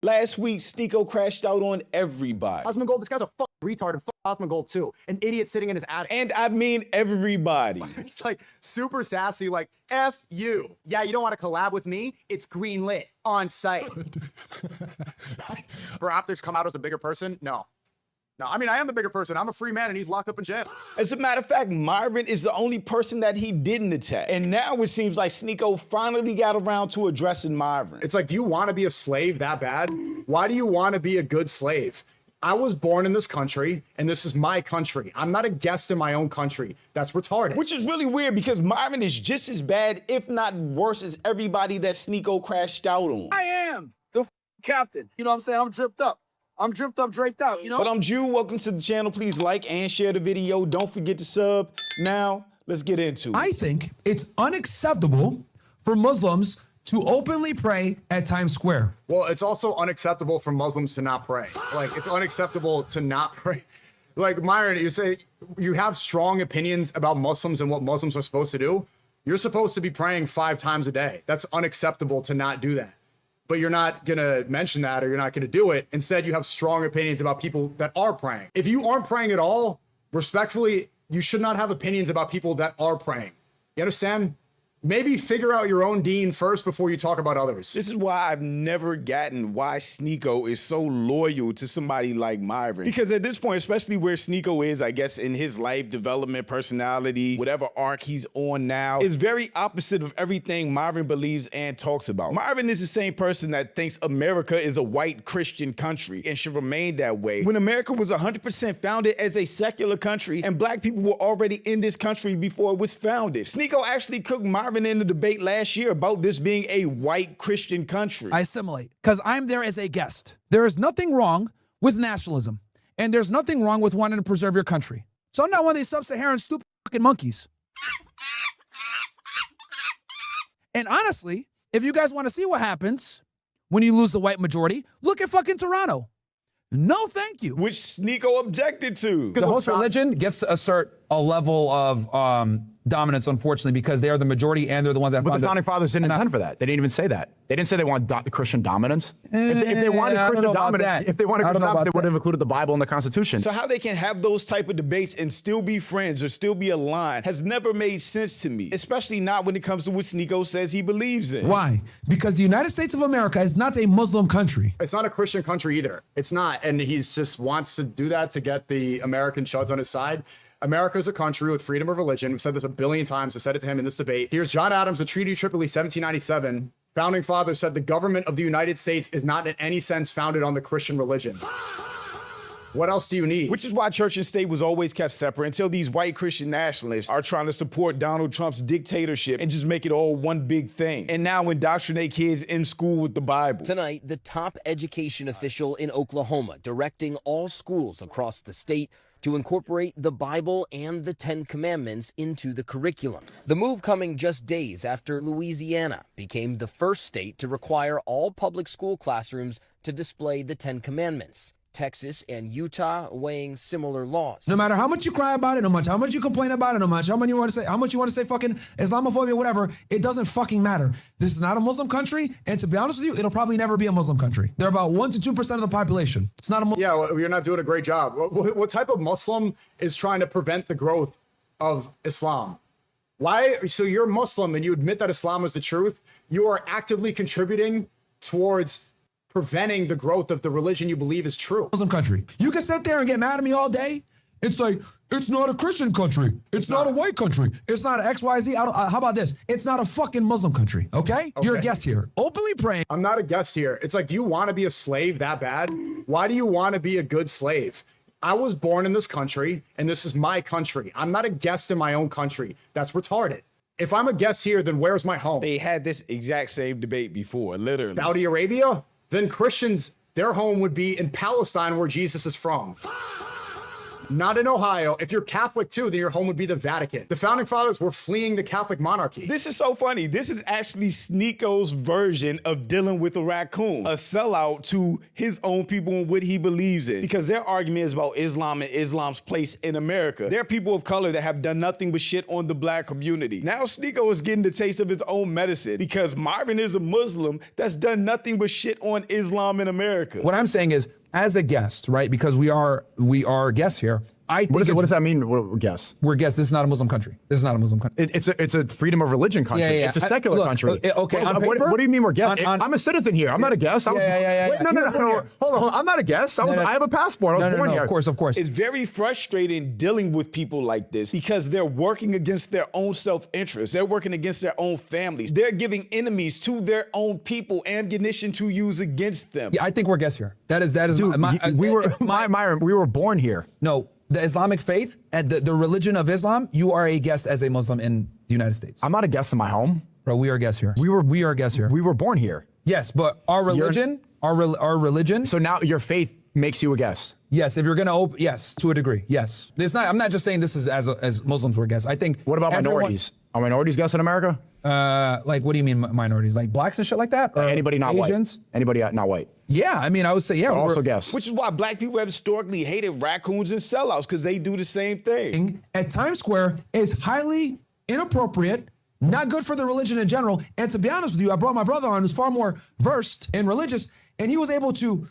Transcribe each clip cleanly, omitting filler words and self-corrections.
Last week, Sneako crashed out on everybody. Osmongold, this guy's a fucking retard, and fuck Osmongold too. An idiot sitting in his attic. And I mean everybody. It's like super sassy, like, F you. Yeah, you don't want to collab with me? It's green lit, on site. For Optics come out as the bigger person? No. No, I mean, I am the bigger person. I'm a free man and he's locked up in jail. As a matter of fact, Myron is the only person that he didn't attack. And now it seems like Sneako finally got around to addressing Myron. It's like, do you want to be a slave that bad? Why do you want to be a good slave? I was born in this country, and this is my country. I'm not a guest in my own country. That's retarded. Which is really weird because Myron is just as bad, if not worse, as everybody that Sneako crashed out on. I am the captain. You know what I'm saying? I'm dripped up. I'm dripped up, draped out, you know? But I'm Jew. Welcome to the channel. Please like and share the video. Don't forget to sub. Now, let's get into it. I think it's unacceptable for Muslims to openly pray at Times Square. Well, it's also unacceptable for Muslims to not pray. Like, it's unacceptable to not pray. Like, Myron, you say you have strong opinions about Muslims and what Muslims are supposed to do. You're supposed to be praying 5 times a day. That's unacceptable to not do that. But you're not gonna mention that, or you're not gonna do it. Instead, you have strong opinions about people that are praying. If you aren't praying at all, respectfully, you should not have opinions about people that are praying. You understand? Maybe figure out your own deen first before you talk about others. This is why I've never gotten why Sneako is so loyal to somebody like Myron. Because at this point, especially where Sneako is, I guess, in his life development, personality, whatever arc he's on now, is very opposite of everything Myron believes and talks about. Myron is the same person that thinks America is a white Christian country and should remain that way, when America was 100% founded as a secular country and black people were already in this country before it was founded. Sneako actually cooked Myron in the debate last year about this being a white Christian country. I assimilate because I'm there as a guest. There is nothing wrong with nationalism, and there's nothing wrong with wanting to preserve your country. So I'm not one of these sub-Saharan stupid fucking monkeys. And honestly, if you guys want to see what happens when you lose the white majority, look at fucking Toronto. No, thank you. Which Sneako objected to. The host religion gets to assert a level of dominance, unfortunately, because they are the majority and they're the ones that. But the founding fathers didn't intend for that. They didn't even say that. They didn't say they want Christian dominance. If they wanted Christian dominance, they would have included the Bible and the Constitution. So how they can have those type of debates and still be friends or still be aligned has never made sense to me, especially not when it comes to what Sneako says he believes in. Why? Because the United States of America is not a Muslim country. It's not a Christian country either. It's not. And he just wants to do that to get the American chuds on his side. America is a country with freedom of religion. We've said this a billion times. I said it to him in this debate. Here's John Adams, the Treaty of Tripoli, 1797. Founding fathers said the government of the United States is not in any sense founded on the Christian religion. What else do you need? Which is why church and state was always kept separate until these white Christian nationalists are trying to support Donald Trump's dictatorship and just make it all one big thing. And now indoctrinate kids in school with the Bible. Tonight, the top education official in Oklahoma directing all schools across the state to incorporate the Bible and the 10 Commandments into the curriculum. The move coming just days after Louisiana became the first state to require all public school classrooms to display the 10 Commandments. Texas and Utah weighing similar laws. No matter how much you cry about it, how much you complain about it, how much you want to say fucking Islamophobia, whatever, it doesn't fucking matter. This is not a Muslim country, and to be honest with you, it'll probably never be a Muslim country. They're about 1 to 2% of the population. It's not a Muslim. Yeah, well, you're not doing a great job. What type of Muslim is trying to prevent the growth of Islam? Why? So you're Muslim and you admit that Islam is the truth. You are actively contributing towards preventing the growth of the religion you believe is true. Muslim country. You can sit there and get mad at me all day. It's like, it's not a Christian country. It's not a white country. It's not XYZ. How about this? It's not a fucking Muslim country, okay? You're a guest here. Openly praying. I'm not a guest here. It's like, do you want to be a slave that bad? Why do you want to be a good slave? I was born in this country, and this is my country. I'm not a guest in my own country. That's retarded. If I'm a guest here, then where's my home? They had this exact same debate before, literally. Saudi Arabia? Then Christians, their home would be in Palestine, where Jesus is from. not in Ohio. If you're Catholic too, then your home would be the Vatican. The founding fathers were fleeing the Catholic monarchy. This is so funny. This is actually Sneako's version of dealing with a raccoon, a sellout to his own people and what he believes in. Because their argument is about Islam and Islam's place in America. They're people of color that have done nothing but shit on the black community. Now Sneako is getting the taste of his own medicine because Myron is a Muslim that's done nothing but shit on Islam in America. What I'm saying is, as a guest, right? Because we are guests here. I think what does that mean? Guess. We're guests. This is not a Muslim country. This is not a Muslim country. It's a freedom of religion country. Yeah. It's a secular country. Okay. What do you mean we're guests? I'm a citizen here. I'm not a guest. Yeah. Wait, no. Hold on. I'm not a guest. I have a passport. I was born here. Of course. It's very frustrating dealing with people like this because they're working against their own self-interest. They're working against their own families. They're giving enemies to their own people ammunition to use against them. Yeah, I think we're guests here. That is. Dude, Myron, we were born here. No. The Islamic faith and the religion of Islam, you are a guest as a Muslim in the United States. I'm not a guest in my home. Bro, we are guests here. We are guests here. We were born here. Yes, but our religion, our religion. So now your faith makes you a guest. Yes, if you're gonna open, yes, to a degree, yes. It's not. I'm not just saying this is as Muslims were guests. I think. What about minorities? Are minorities guests in America? Like, what do you mean minorities? Like blacks and shit like that? Or anybody not Asians? white? Anybody not white? Yeah, I mean, I would say yeah. We're also guests. Which is why black people have historically hated raccoons and sellouts because they do the same thing. At Times Square is highly inappropriate, not good for the religion in general. And to be honest with you, I brought my brother on who's far more versed and religious, and he was able to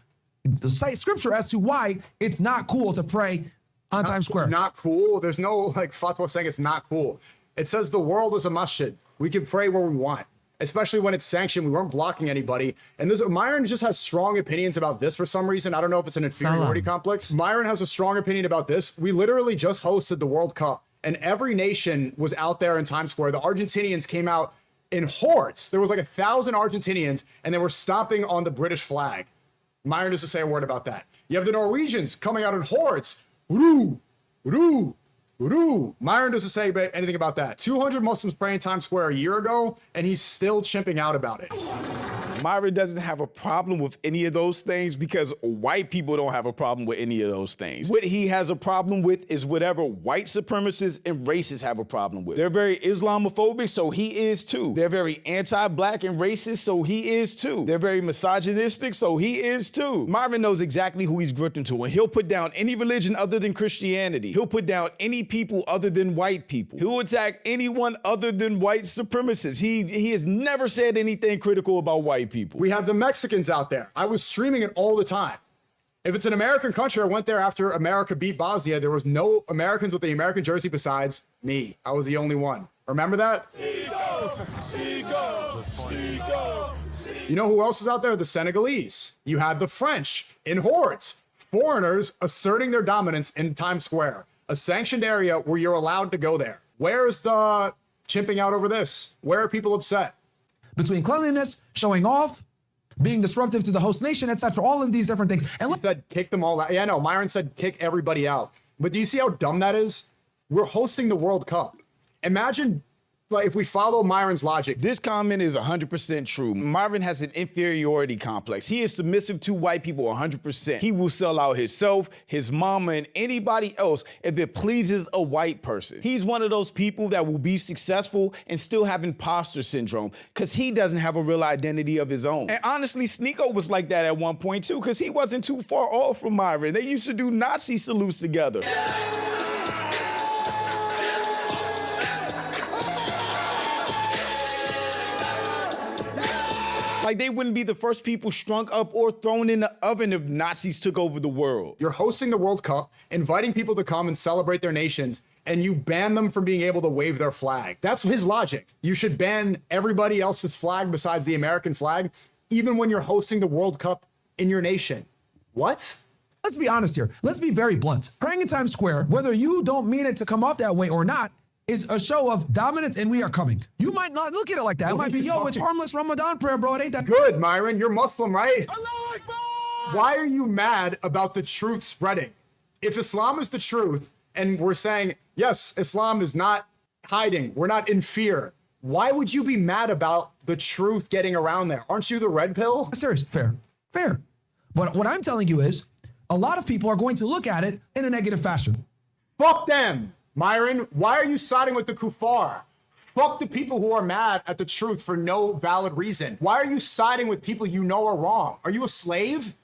cite scripture as to why it's not cool to pray on Times Square. Not cool. There's no like fatwa saying it's not cool. It says the world is a masjid. We can pray where we want, especially when it's sanctioned. We weren't blocking anybody. And Myron just has strong opinions about this for some reason. I don't know if it's an inferiority complex. Myron has a strong opinion about this. We literally just hosted the World Cup and every nation was out there in Times Square. The Argentinians came out in hordes. There was like 1,000 Argentinians and they were stomping on the British flag. Myron doesn't say a word about that. You have the Norwegians coming out in hordes. Woo, woo, woo. Myron doesn't say anything about that. 200 Muslims praying in Times Square a year ago, and he's still chimping out about it. Myron doesn't have a problem with any of those things because white people don't have a problem with any of those things. What he has a problem with is whatever white supremacists and racists have a problem with. They're very Islamophobic, so he is too. They're very anti-black and racist, so he is too. They're very misogynistic, so he is too. Myron knows exactly who he's grifting to, and he'll put down any religion other than Christianity. He'll put down any people other than white people. He'll attack anyone other than white supremacists. He has never said anything critical about white people. We have the Mexicans out there. I was streaming it all the time. If it's an American country, I went there after America beat Bosnia. There was no Americans with the American jersey besides me. I was the only one. Remember that? You know who else is out there? The Senegalese. You had the French in hordes. Foreigners asserting their dominance in Times Square, a sanctioned area where you're allowed to go there. Where is the chimping out over this? Where are people upset? Between cleanliness, showing off, being disruptive to the host nation, etc. All of these different things. And He said kick them all out. Yeah, no, Myron said kick everybody out. But do you see how dumb that is? We're hosting the World Cup. Imagine like if we follow Myron's logic. This comment is 100% true. Myron has an inferiority complex. He is submissive to white people 100%. He will sell out himself, his mama, and anybody else if it pleases a white person. He's one of those people that will be successful and still have imposter syndrome because he doesn't have a real identity of his own. And honestly, Sneako was like that at one point too because he wasn't too far off from Myron. They used to do Nazi salutes together. Like they wouldn't be the first people strung up or thrown in the oven if Nazis took over the world. You're hosting the World Cup, inviting people to come and celebrate their nations, and you ban them from being able to wave their flag. That's his logic. You should ban everybody else's flag besides the American flag, even when you're hosting the World Cup in your nation. What? let's be honest here. Let's be very blunt. Praying in Times Square, whether you don't mean it to come off that way or not, is a show of dominance, and we are coming. You might not look at it like that. It might be, yo, it's harmless Ramadan prayer, bro. It ain't that good, Myron. You're Muslim, right? Why are you mad about the truth spreading? If Islam is the truth, and we're saying, yes, Islam is not hiding, we're not in fear, why would you be mad about the truth getting around there? Aren't you the red pill? Serious, fair. But what I'm telling you is, a lot of people are going to look at it in a negative fashion. Fuck them. Myron, why are you siding with the kuffar? Fuck the people who are mad at the truth for no valid reason. Why are you siding with people you know are wrong? Are you a slave?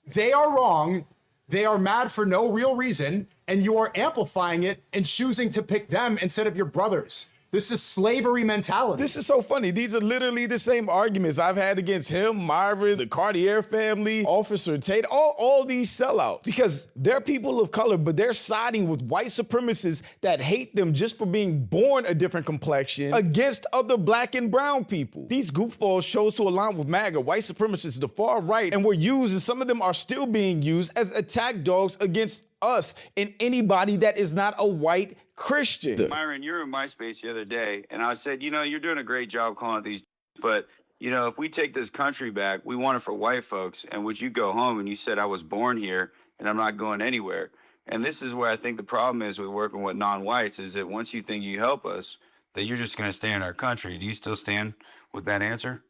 They are wrong. They are mad for no real reason, and you are amplifying it and choosing to pick them instead of your brothers. This is slavery mentality. This is so funny. These are literally the same arguments I've had against him, Myron, the Cartier family, Officer Tate, all these sellouts. Because they're people of color, but they're siding with white supremacists that hate them just for being born a different complexion against other black and brown people. These goofballs chose to align with MAGA, white supremacists, the far right, and were used, and some of them are still being used as attack dogs against us and anybody that is not a white Christian. Myron, you were in MySpace the other day, and I said, you know, you're doing a great job calling it these, but, you know, if we take this country back, we want it for white folks, and would you go home? And you said, I was born here, and I'm not going anywhere. And this is where I think the problem is with working with non-whites, is that once you think you help us, that you're just going to stay in our country. Do you still stand with that answer?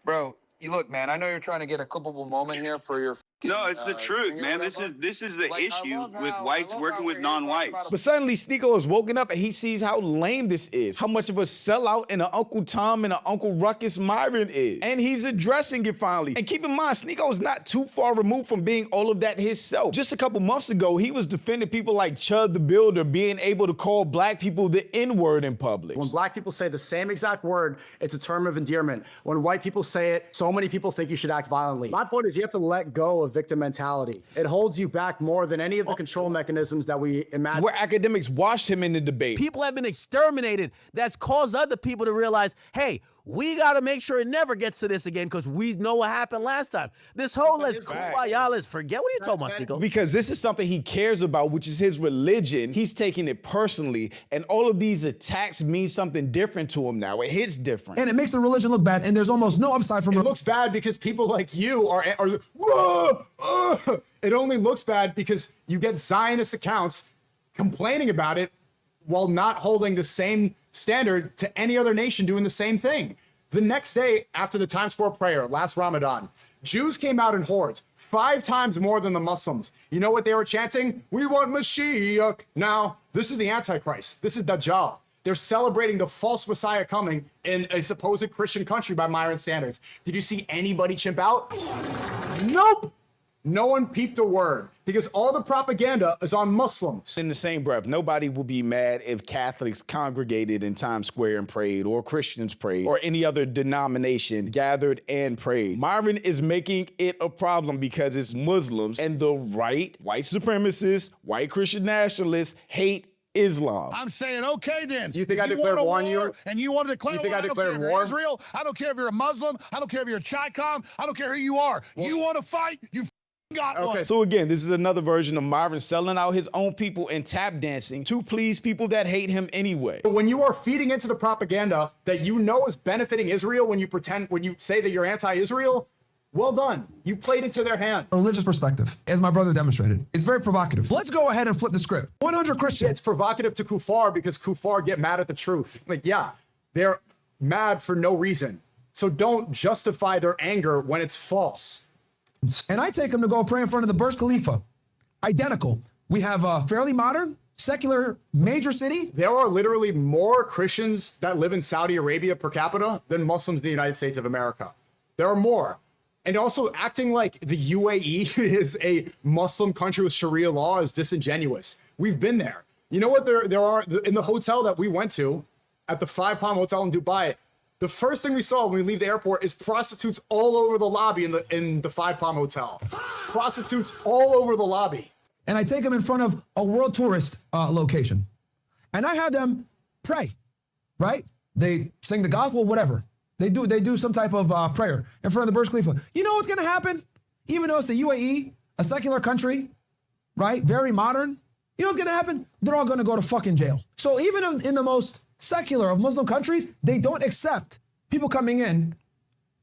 Bro, you look, man, I know you're trying to get a clippable moment here for your... No, it's the truth, man. This is the issue with whites working with non-whites. But suddenly Sneako is woken up and he sees how lame this is, how much of a sellout and an Uncle Tom and an Uncle Ruckus Myron is. And he's addressing it finally. And keep in mind, Sneako is not too far removed from being all of that himself. Just a couple months ago, he was defending people like Chud the Builder being able to call black people the N-word in public. When black people say the same exact word, it's a term of endearment. When white people say it, so many people think you should act violently. My point is you have to let go of victim mentality. It holds you back more than any of the control mechanisms that we imagine. Where academics watched him in the debate. People have been exterminated. That's caused other people to realize, hey, we got to make sure it never gets to this again because we know what happened last time. This whole let's kumbaya, let's forget. What are you talking about, Sneako? Because this is something he cares about, which is his religion. He's taking it personally, and all of these attacks mean something different to him now. It hits different. And it makes the religion look bad, and there's almost no upside from it. It looks bad because people like you are it only looks bad because you get Zionist accounts complaining about it while not holding the same standard to any other nation doing the same thing. The next day after the Times Square prayer, last Ramadan, Jews came out in hordes, 5 times more than the Muslims. You know what they were chanting? We want Mashiach. Now, this is the Antichrist. This is Dajjal. They're celebrating the false Messiah coming in a supposed Christian country by Myron standards. Did you see anybody chimp out? Nope. No one peeped a word because all the propaganda is on Muslims. In the same breath, nobody will be mad if Catholics congregated in Times Square and prayed, or Christians prayed, or any other denomination gathered and prayed. Myron is making it a problem because it's Muslims, and the right, white supremacists, white Christian nationalists hate Islam. I'm saying, okay, then. You think I declared war on you? And you want to declare You think war? I declared war? Israel? I don't care if you're a Muslim. I don't care if you're a Chicom. I don't care who you are. You want to fight? You got one. So again, this is another version of Myron selling out his own people and tap dancing to please people that hate him anyway. When you are feeding into the propaganda that you know is benefiting Israel, when you say that you're anti-Israel, well done. You played into their hand. A religious perspective, as my brother demonstrated. It's very provocative. Let's go ahead and flip the script. 100 Christians. It's provocative to kuffar because kuffar get mad at the truth. Like, yeah, they're mad for no reason. So don't justify their anger when it's false. And I take them to go pray in front of the Burj Khalifa. Identical. We have a fairly modern, secular, major city. There are literally more Christians that live in Saudi Arabia per capita than Muslims in the United States of America. There are more. And also acting like the UAE is a Muslim country with Sharia law is disingenuous. We've been there. You know what there are in the hotel that we went to at the 5 Palm Hotel in Dubai. The first thing we saw when we leave the airport is prostitutes all over the lobby in the 5 Palm Hotel. Prostitutes all over the lobby. And I take them in front of a world tourist location. And I have them pray, right? They sing the gospel, whatever. They do some type of prayer in front of the Burj Khalifa. You know what's going to happen? Even though it's the UAE, a secular country, right? Very modern. You know what's going to happen? They're all going to go to fucking jail. So even in the most secular of Muslim countries, they don't accept people coming in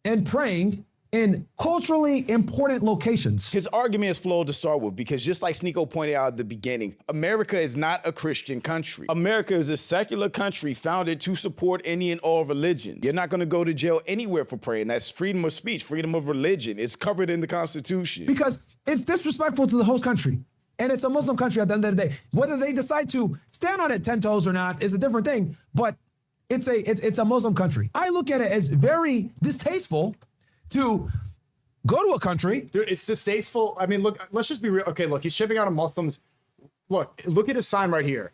and praying in culturally important locations. His argument is flawed to start with because just like Sneako pointed out at the beginning, America is not a Christian country. America is a secular country founded to support any and all religions. You're not going to go to jail anywhere for praying. That's freedom of speech, freedom of religion. It's covered in the Constitution. Because it's disrespectful to the host country. and it's a Muslim country at the end of the day. Whether they decide to stand on it 10 toes or not is a different thing, but it's a Muslim country. I look at it as very distasteful to go to a country. Dude, it's distasteful. I mean, look, let's just be real. Okay, look, he's shipping out of Muslims. Look at his sign right here.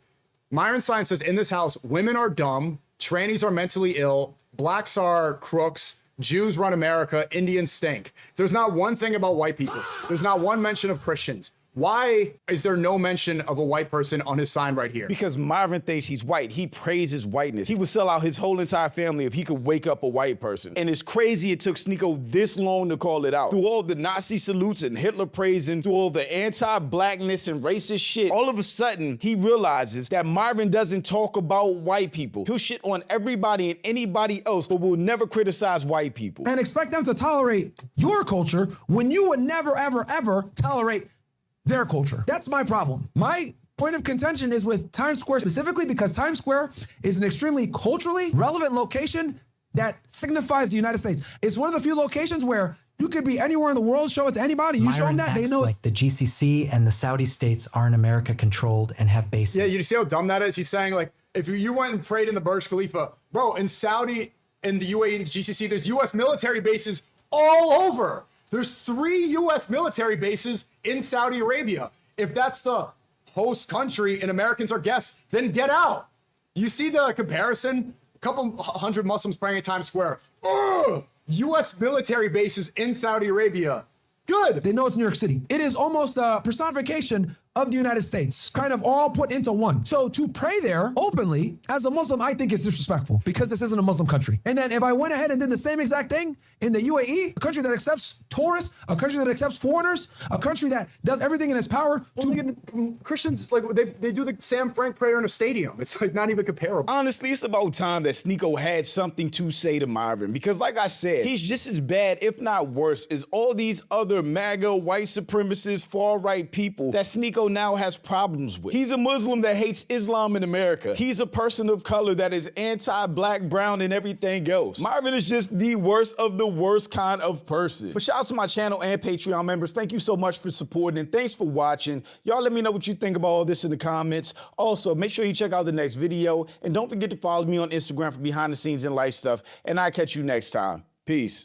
Myron's sign says, in this house, women are dumb, trannies are mentally ill, blacks are crooks, Jews run America, Indians stink. There's not one thing about white people. There's not one mention of Christians. Why is there no mention of a white person on his sign right here? Because Myron thinks he's white. He praises whiteness. He would sell out his whole entire family if he could wake up a white person. And it's crazy it took Sneako this long to call it out. Through all the Nazi salutes and Hitler praising, through all the anti-blackness and racist shit, all of a sudden he realizes that Myron doesn't talk about white people. He'll shit on everybody and anybody else, but will never criticize white people. And expect them to tolerate your culture when you would never, ever, ever tolerate their culture. That's my problem. My point of contention is with Times Square specifically because Times Square is an extremely culturally relevant location that signifies the United States. It's one of the few locations where you could be anywhere in the world, show it to anybody, you show them that, they know like the GCC and the Saudi states aren't America controlled and have bases. Yeah, you see how dumb that is? He's saying like, if you went and prayed in the Burj Khalifa, bro, in Saudi, in the UAE, and the GCC, there's US military bases all over. There's 3 U.S. military bases in Saudi Arabia. If that's the host country and Americans are guests, then get out. You see the comparison? A couple hundred Muslims praying at Times Square. Ugh! U.S. military bases in Saudi Arabia. Good. They know it's New York City. It is almost a personification of the United States, kind of all put into one. So to pray there openly as a Muslim, I think is disrespectful because this isn't a Muslim country. And then if I went ahead and did the same exact thing in the UAE, a country that accepts tourists, a country that accepts foreigners, a country that does everything in its power to Christians, like they do the Sam Frank prayer in a stadium. It's like not even comparable. Honestly, it's about time that Sneako had something to say to Myron because like I said, he's just as bad, if not worse, as all these other MAGA, white supremacist, far-right people that Sneako now has problems with. He's a Muslim that hates Islam in America. He's a person of color that is anti-black, brown, and everything else. Myron is just the worst of the worst kind of person. But shout out to my channel and Patreon members. Thank you so much for supporting and thanks for watching. Y'all let me know what you think about all this in the comments. Also, make sure you check out the next video and don't forget to follow me on Instagram for behind the scenes and life stuff. And I'll catch you next time. Peace.